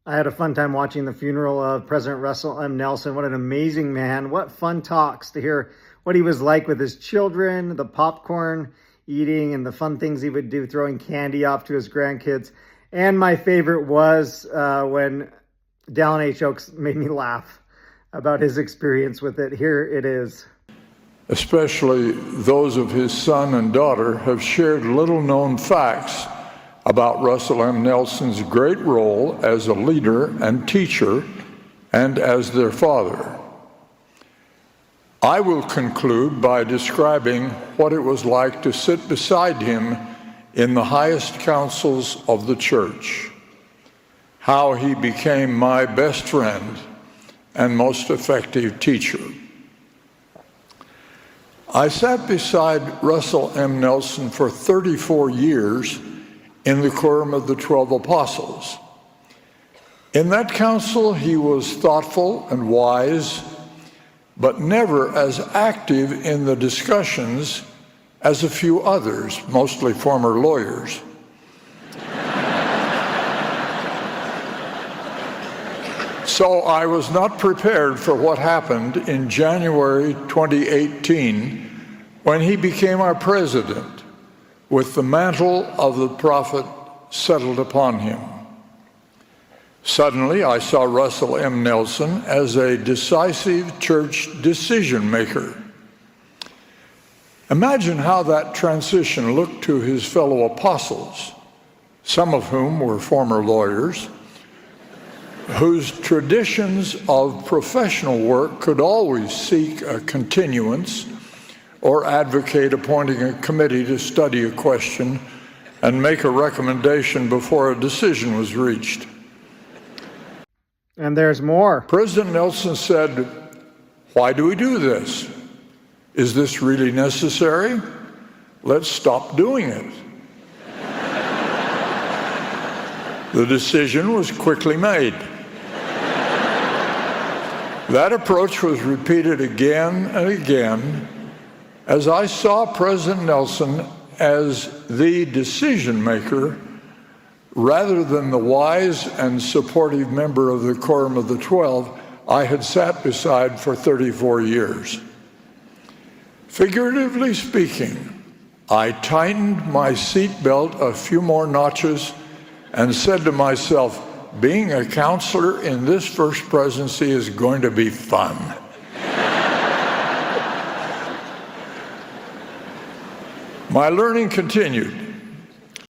I had a fun time watching the funeral of President Russell M. Nelson. What an amazing man. What fun talks to hear what he was like with his children, the popcorn eating, and the fun things he would do, throwing candy off to his grandkids. And my favorite was when Dallin H. Oaks made me laugh about his experience with it. Here it is. Especially those of his son and daughter have shared little-known facts about Russell M. Nelson's great role as a leader and teacher and as their father. I will conclude by describing what it was like to sit beside him in the highest councils of the church, how he became my best friend and most effective teacher. I sat beside Russell M. Nelson for 34 years in the Quorum of the 12 Apostles. In that council, he was thoughtful and wise, but never as active in the discussions as a few others, mostly former lawyers. So I was not prepared for what happened in January 2018 when he became our president, with the mantle of the prophet settled upon him. Suddenly, I saw Russell M. Nelson as a decisive church decision maker. Imagine how that transition looked to his fellow apostles, some of whom were former lawyers, whose traditions of professional work could always seek a continuance or advocate appointing a committee to study a question and make a recommendation before a decision was reached. And there's more. President Nelson said, "Why do we do this? Is this really necessary? Let's stop doing it." The decision was quickly made. That approach was repeated again and again as I saw President Nelson as the decision maker rather than the wise and supportive member of the Quorum of the 12 I had sat beside for 34 years. Figuratively speaking, I tightened my seatbelt a few more notches and said to myself, being a counselor in this first presidency is going to be fun. My learning continued.